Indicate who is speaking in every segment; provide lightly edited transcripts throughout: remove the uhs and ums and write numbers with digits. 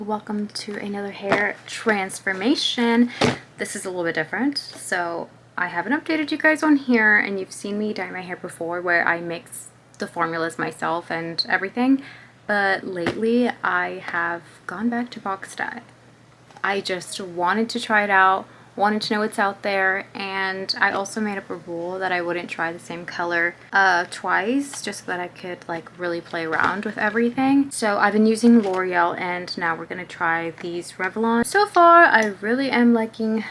Speaker 1: Welcome to another hair transformation. This is a little bit different, so I haven't updated you guys on here, and you've seen me dye my hair before where I mix the formulas myself and everything, but lately I have gone back to box dye. I just wanted to try it out, wanted to know what's out there, and I also made up a rule that I wouldn't try the same color twice, just so that I could like really play around with everything. So I've been using L'Oreal, and now we're gonna try these Revlon. So far I really am liking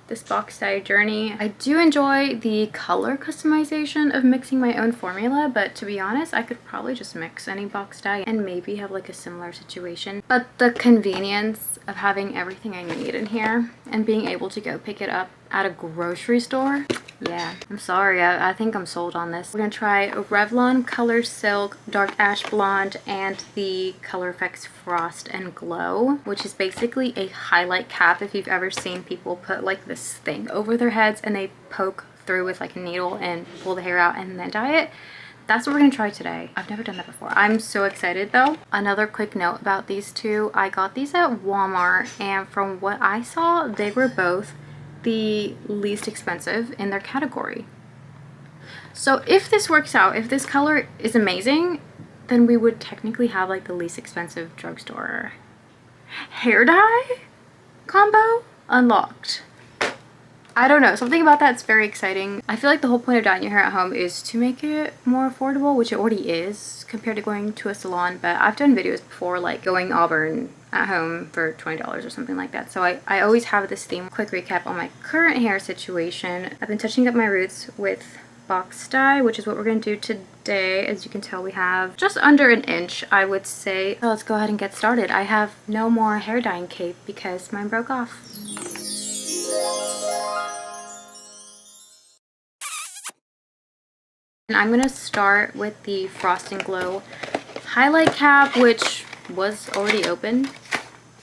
Speaker 1: this box dye journey. I do enjoy the color customization of mixing my own formula, but to be honest, I could probably just mix any box dye and maybe have like a similar situation. But the convenience of having everything I need in here and being able to go pick it up at a grocery store, yeah, I'm sorry, I think I'm sold on this. We're gonna try Revlon Color Silk Dark Ash Blonde and the Color Effects Frost and Glow, which is basically a highlight cap. If you've ever seen people put like this thing over their heads and they poke through with like a needle and pull the hair out and then dye it, that's what we're gonna try today. I've never done that before. I'm so excited though. Another quick note about these two, I got these at Walmart, and from what I saw, they were both the least expensive in their category. So if this works out, if this color is amazing, then we would technically have like the least expensive drugstore hair dye combo unlocked. I don't know, something about that's very exciting. I feel like the whole point of dyeing your hair at home is to make it more affordable, which it already is compared to going to a salon, but I've done videos before like going auburn at home for $20 or something like that. So I always have this theme. Quick recap on my current hair situation. I've been touching up my roots with box dye, which is what we're going to do today. As you can tell, we have just under an inch, I would say. So let's go ahead and get started. I have no more hair dyeing cape because mine broke off. And I'm going to start with the Frost and Glow highlight cap, which was already open,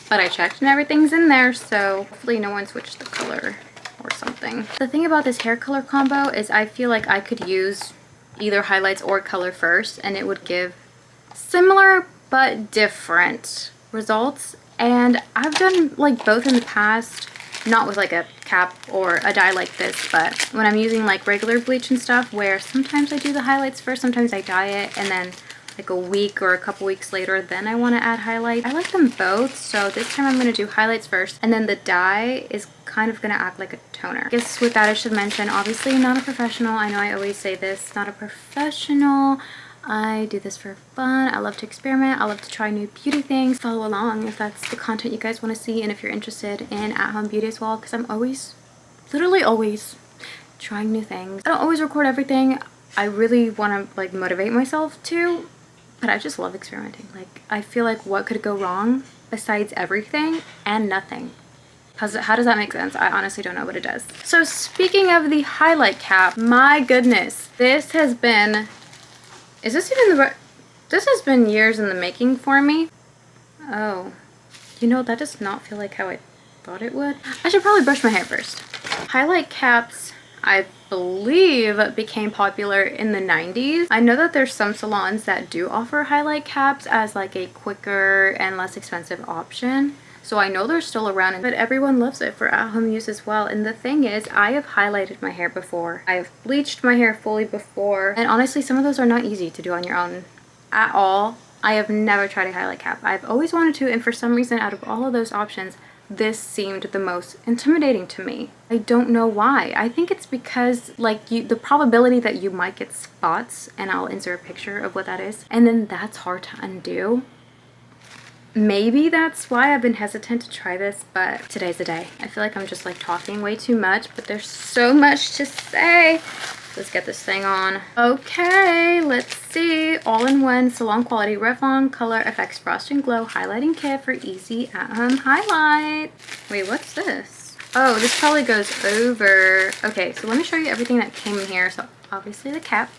Speaker 1: but I checked and everything's in there, so hopefully no one switched the color or something. The thing about this hair color combo is I feel like I could use either highlights or color first and it would give similar but different results. And I've done like both in the past, not with like a cap or a dye like this, but when I'm using like regular bleach and stuff, where sometimes I do the highlights first, sometimes I dye it, and then like a week or a couple weeks later then I want to add highlights. I like them both, so this time I'm going to do highlights first, and then the dye is kind of going to act like a toner. I guess with that I should mention, obviously not a professional. I know I always say this, not a professional. I do this for fun. I love to experiment. I love to try new beauty things. Follow along if that's the content you guys want to see, and if you're interested in at-home beauty as well, because I'm always, literally always, trying new things. I don't always record everything. I really want to like motivate myself to, but I just love experimenting. Like, I feel like what could go wrong besides everything and nothing? How does that make sense? I honestly don't know, but it does. So speaking of the highlight cap, my goodness, this has been, is this even the, this has been years in the making for me. Oh, you know, that does not feel like how I thought it would. I should probably brush my hair first. Highlight caps, I believe, became popular in the 90s. I know that there's some salons that do offer highlight caps as like a quicker and less expensive option. So I know they're still around, but everyone loves it for at-home use as well. And the thing is, I have highlighted my hair before. I've bleached my hair fully before. And honestly, some of those are not easy to do on your own at all. I have never tried a highlight cap. I've always wanted to, and for some reason, out of all of those options, this seemed the most intimidating to me. I don't know why. I think it's because like the probability that you might get spots, and I'll insert a picture of what that is, and then that's hard to undo. Maybe that's why I've been hesitant to try this, but today's the day. I feel like I'm just like talking way too much, but there's so much to say. Let's get this thing on. Okay, let's see. All-in-one salon quality Revlon Color Effects Frost and Glow highlighting kit for easy at-home highlight. Wait, what's this? Oh, this probably goes over. Okay, so let me show you everything that came in here. So obviously the cap.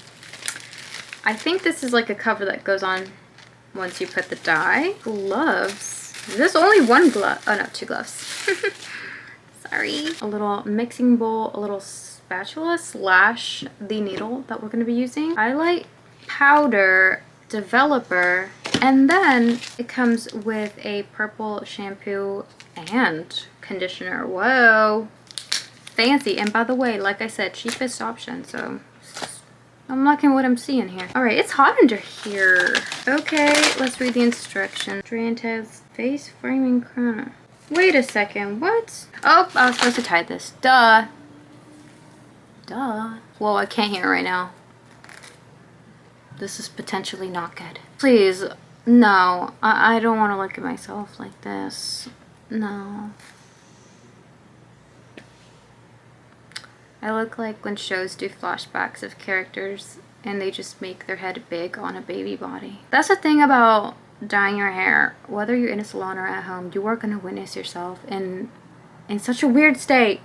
Speaker 1: I think this is like a cover that goes on once you put the dye. Gloves. Is this only one glove? Oh no, two gloves. Sorry. A little mixing bowl, a little spatula / the needle that we're going to be using. Highlight powder, developer, And then it comes with a purple shampoo and conditioner. Whoa, fancy. And by the way, like I said, cheapest option, so I'm liking what I'm seeing here. All right, it's hot under here. Okay, let's read the instructions. Triantes face framing crown. Wait a second, what? Oh, I was supposed to tie this. Duh. Duh. Whoa, I can't hear right now. This is potentially not good. Please, no. I don't want to look at myself like this. No. I look like when shows do flashbacks of characters and they just make their head big on a baby body. That's the thing about dyeing your hair. Whether you're in a salon or at home, you are going to witness yourself in such a weird state.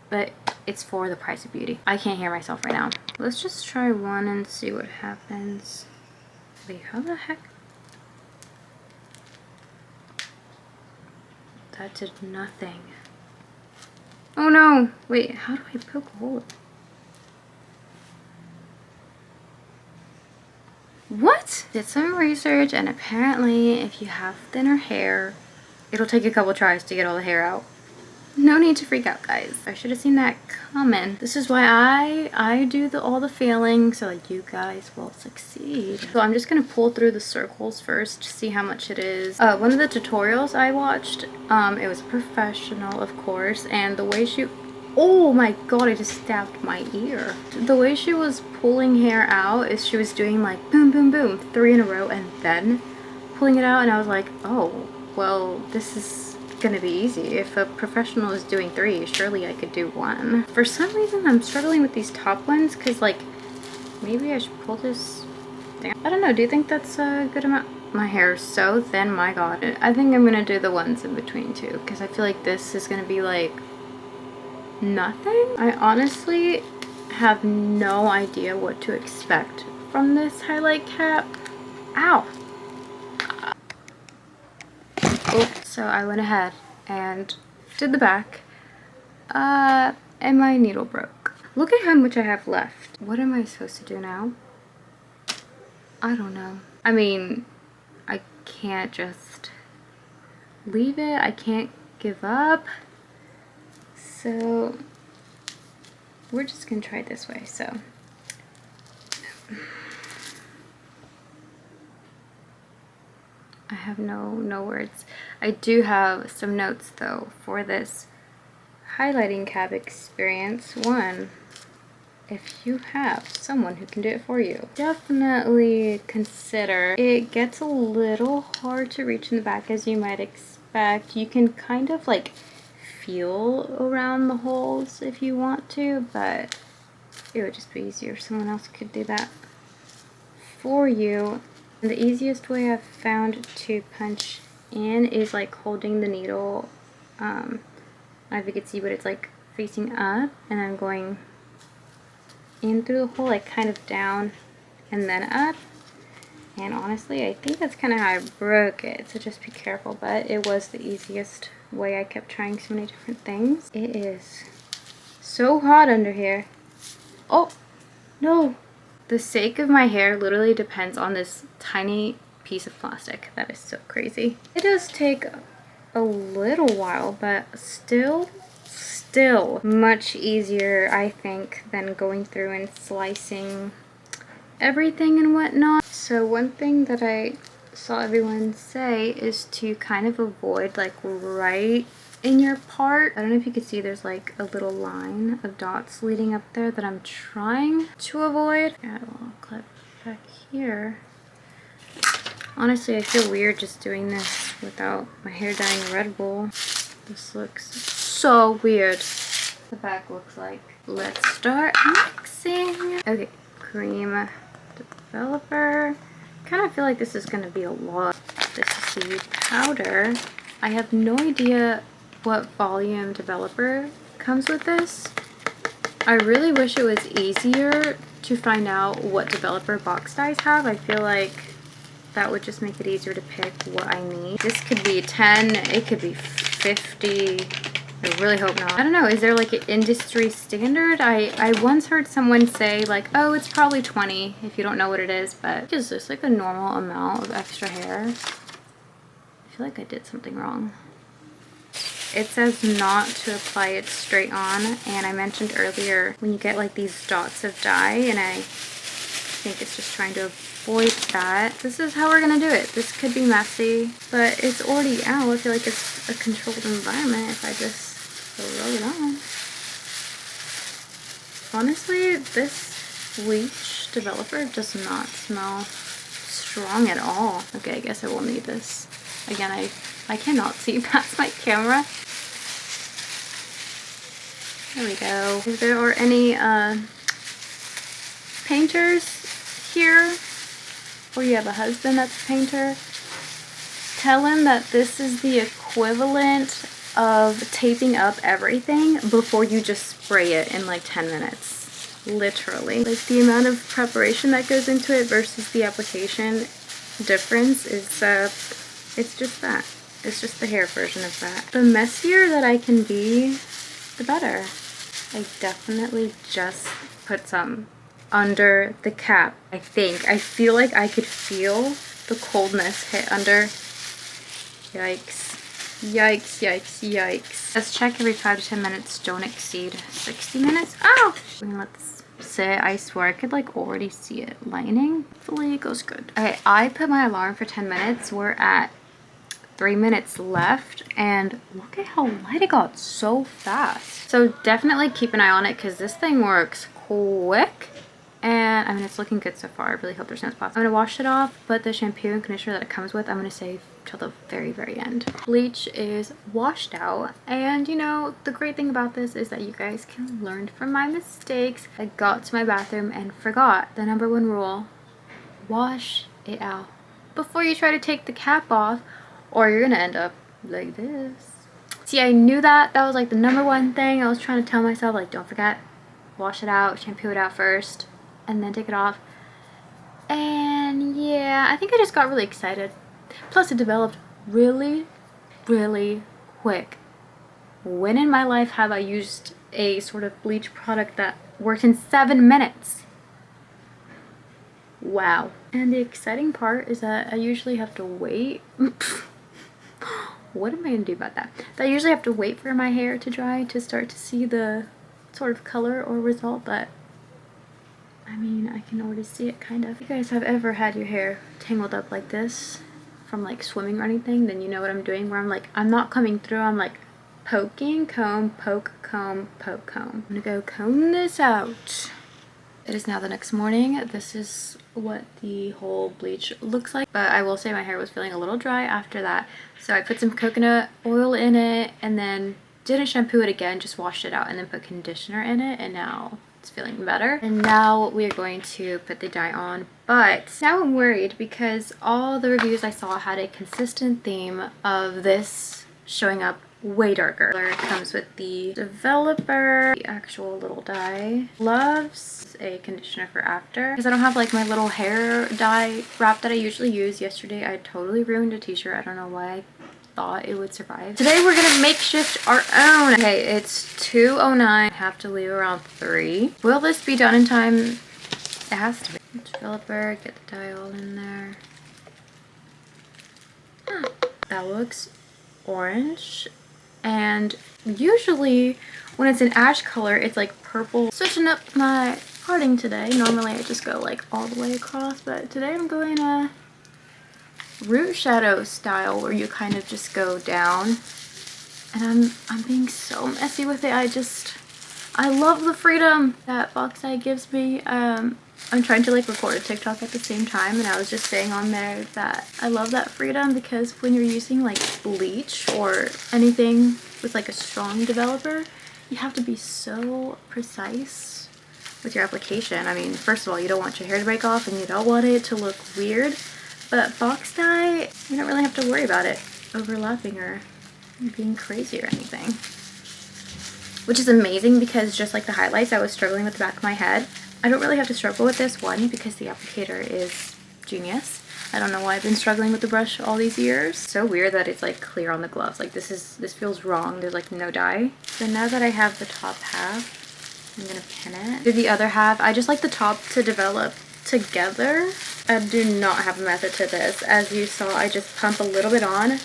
Speaker 1: But it's for the price of beauty. I can't hear myself right now. Let's just try one and see what happens. Wait, how the heck? That did nothing. Oh no! Wait, how do I poke a hole? What? Did some research, and apparently if you have thinner hair, it'll take a couple tries to get all the hair out. No need to freak out, guys. I should have seen that coming. This is why I do all the feeling so that you guys will succeed. So I'm just gonna pull through the circles first to see how much it is. One of the tutorials I watched, it was a professional, of course, and the way she, oh my god, I just stabbed my ear. The way she was pulling hair out is she was doing like boom, boom, boom, 3 in a row and then pulling it out, and I was like, oh, well, this is gonna be easy. If a professional is doing 3, surely I could do 1. For some reason, I'm struggling with these top ones because, like, maybe I should pull this down. I don't know. Do you think that's a good amount? My hair is so thin. My god. I think I'm gonna do the ones in between too because I feel like this is gonna be like nothing. I honestly have no idea what to expect from this highlight cap. Ow. So I went ahead and did the back, and my needle broke. Look at how much I have left. What am I supposed to do now? I don't know. I mean, I can't just leave it. I can't give up. So we're just gonna try it this way. So I have no words. I do have some notes though for this highlighting cap experience. 1, if you have someone who can do it for you, definitely consider. It gets a little hard to reach in the back as you might expect. You can kind of like feel around the holes if you want to, but it would just be easier if someone else could do that for you. And the easiest way I've found to punch in is like holding the needle, I don't know if you can see, but it's like facing up, and I'm going in through the hole, like kind of down and then up. And honestly, I think that's kind of how I broke it, so just be careful. But it was the easiest way. I kept trying so many different things. It is so hot under here. Oh no. The sake of my hair literally depends on this tiny piece of plastic. That is so crazy. It does take a little while, but still much easier, I think, than going through and slicing everything and whatnot. So one thing that I saw everyone say is to kind of avoid like right in your part. I don't know if you can see, there's like a little line of dots leading up there that I'm trying to avoid. Add a little clip back here. Honestly, I feel weird just doing this without my hair dyeing Red Bull. This looks so weird. The back looks like. Let's start mixing. Okay, cream developer. Kind of feel like this is gonna be a lot. This is the powder. I have no idea what volume developer comes with this. I really wish it was easier to find out what developer box dyes have. I feel like that would just make it easier to pick what I need. This could be 10, it could be 50. I really hope not. I don't know, is there like an industry standard? I once heard someone say like, oh, it's probably 20 if you don't know what it is, but is this like a normal amount of extra hair? I feel like I did something wrong. It says not to apply it straight on, and I mentioned earlier when you get like these dots of dye, and I think it's just trying to avoid that. This is how we're gonna do it. This could be messy, but it's already out. I feel like it's a controlled environment if I just roll it on. Honestly, this bleach developer does not smell strong at all. Okay, I guess I will need this. Again, I cannot see past my camera. There we go. If there are any painters here, or you have a husband that's a painter, tell him that this is the equivalent of taping up everything before you just spray it in like 10 minutes. Literally. Like the amount of preparation that goes into it versus the application difference is, it's just that. It's just the hair version of that. The messier that I can be, the better. I definitely just put some under the cap. I feel like I could feel the coldness hit under. Yikes. Yikes, yikes, yikes. Let's check every 5 to 10 minutes. Don't exceed 60 minutes. Oh! I'm gonna let this sit. I swear I could like already see it lining. Hopefully it goes good. Okay, I put my alarm for 10 minutes. We're at 3 minutes left, and look at how light it got so fast. So definitely keep an eye on it because this thing works quick. And I mean, it's looking good so far. I really hope there's no spots. I'm gonna wash it off, but the shampoo and conditioner that it comes with, I'm gonna save till the very, very end. Bleach is washed out, and you know, the great thing about this is that you guys can learn from my mistakes. I got to my bathroom and forgot the #1 rule: wash it out before you try to take the cap off, or you're gonna end up like this. See, I knew that. That was like the #1 thing I was trying to tell myself, like, don't forget, wash it out, shampoo it out first, and then take it off. And yeah, I think I just got really excited. Plus it developed really, really quick. When in my life have I used a sort of bleach product that worked in 7 minutes? Wow. And the exciting part is that I usually have to wait. What am I gonna do about that? I usually have to wait for my hair to dry to start to see the sort of color or result, but I mean, I can already see it kind of. If you guys have ever had your hair tangled up like this from like swimming or anything, then you know what I'm doing, where I'm like, I'm not coming through, I'm like poking, comb, poke, comb, poke, comb. I'm gonna go comb this out. It is now the next morning. This is what the whole bleach looks like, but I will say my hair was feeling a little dry after that, so I put some coconut oil in it and then didn't shampoo it again, just washed it out and then put conditioner in it, and now it's feeling better. And now we're going to put the dye on, but now I'm worried because all the reviews I saw had a consistent theme of this showing up way darker. It comes with the developer, the actual little dye, gloves, a conditioner for after. Because I don't have like my little hair dye wrap that I usually use. Yesterday I totally ruined a t-shirt. I don't know why I thought it would survive. Today we're gonna makeshift our own. Okay, it's 2:09. I have to leave around 3. Will this be done in time? It has to be. Developer, get the dye all in there. That looks orange. And usually when it's an ash color, it's like purple. Switching up my parting today. Normally I just go like all the way across, but today I'm going root shadow style, where you kind of just go down. And I'm being so messy with it. I love the freedom that box eye gives me. I'm trying to like record a TikTok at the same time, and I was just saying on there that I love that freedom, because when you're using like bleach or anything with like a strong developer, you have to be so precise with your application. I mean, first of all, you don't want your hair to break off and you don't want it to look weird, but box dye, you don't really have to worry about it overlapping or being crazy or anything. Which is amazing, because just like the highlights, I was struggling with the back of my head. I don't really have to struggle with this one because the applicator is genius. I don't know why I've been struggling with the brush all these years. So weird that it's like clear on the gloves. Like this feels wrong. There's like no dye. So now that I have the top half, I'm gonna pin it. Do the other half. I just like the top to develop together. I do not have a method to this. As you saw, I just pump a little bit on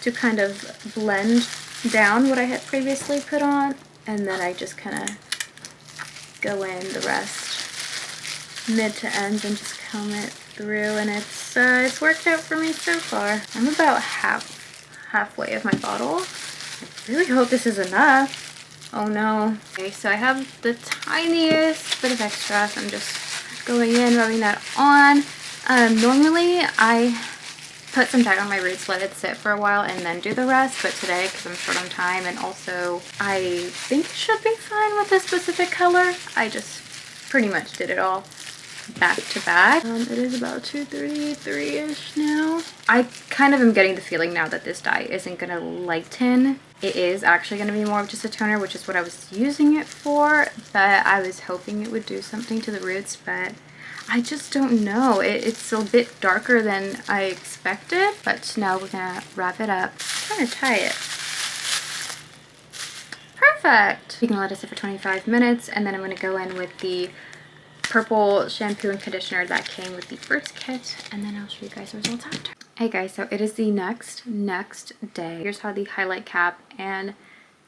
Speaker 1: to kind of blend down what I had previously put on, and then I just kind of go in the rest mid to ends and just comb it through, and it's worked out for me so far. I'm about halfway of my bottle. I really hope this is enough. Oh no. Okay, so I have the tiniest bit of extra, so I'm just going in, rubbing that on. Normally I put some dye on my roots, let it sit for a while, and then do the rest, but today, because I'm short on time, and also I think it should be fine with this specific color, I just pretty much did it all back to back. It is about 2:33-ish now. I kind of am getting the feeling now that this dye isn't gonna lighten. It is actually gonna be more of just a toner, which is what I was using it for, but I was hoping it would do something to the roots, but I just don't know. It's a bit darker than I expected, but now we're gonna wrap it up. I'm trying to tie it. Perfect. You can let it sit for 25 minutes, and then I'm gonna go in with the purple shampoo and conditioner that came with the first kit, and then I'll show you guys the results after. Hey guys, so it is the next day. Here's how the highlight cap and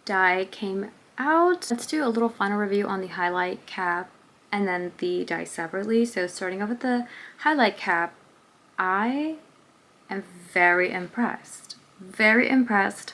Speaker 1: dye came out. Let's do a little final review on the highlight cap and then the dye separately. So starting off with the highlight cap, I am very impressed. Very impressed.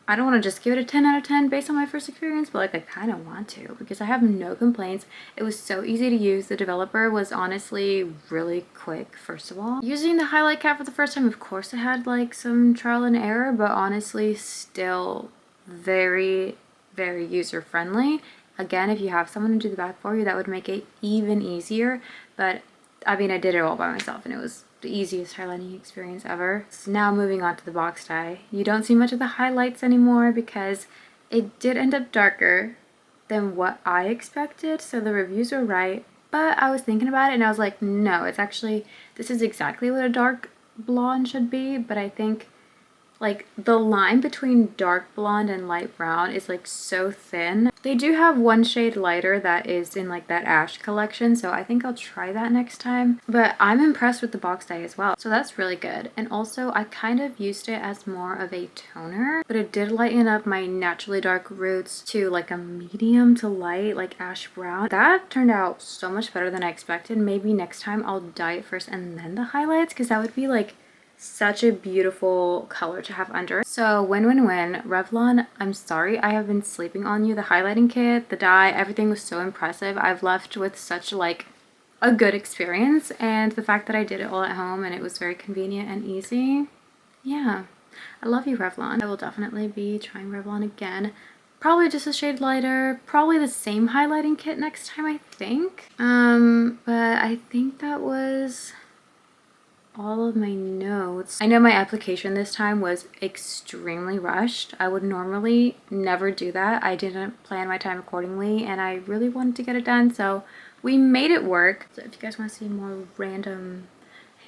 Speaker 1: I don't want to just give it a 10 out of 10 based on my first experience, but like I kind of want to, because I have no complaints. It was so easy to use. The developer was honestly really quick, first of all. Using the highlight cap for the first time, of course it had like some trial and error, but honestly still very, very user-friendly. Again, if you have someone to do the back for you, that would make it even easier. But I mean, I did it all by myself, and it was the easiest highlighting experience ever. So now moving on to the box dye. You don't see much of the highlights anymore because it did end up darker than what I expected. So the reviews were right, but I was thinking about it and I was like, no, it's actually, this is exactly what a dark blonde should be. But I think like the line between dark blonde and light brown is like so thin. They do have one shade lighter that is in like that ash collection, so I think I'll try that next time. But I'm impressed with the box dye as well, so that's really good. And also I kind of used it as more of a toner, but it did lighten up my naturally dark roots to like a medium to light, like ash brown. That turned out so much better than I expected. Maybe next time I'll dye it first and then the highlights, because that would be like such a beautiful color to have under. So win-win-win. Revlon, I'm sorry I have been sleeping on you. The highlighting kit, the dye, everything was so impressive. I've left with such like a good experience, and the fact that I did it all at home and it was very convenient and easy. Yeah, I love you, Revlon. I will definitely be trying Revlon again. Probably just a shade lighter, probably the same highlighting kit next time, I think. But I think that was all of my notes. I know my application this time was extremely rushed. I would normally never do that. I didn't plan my time accordingly, and I really wanted to get it done, so we made it work. So if you guys want to see more random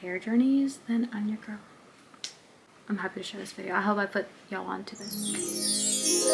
Speaker 1: hair journeys, then I'm your girl. I'm happy to share this video. I hope I put y'all onto this.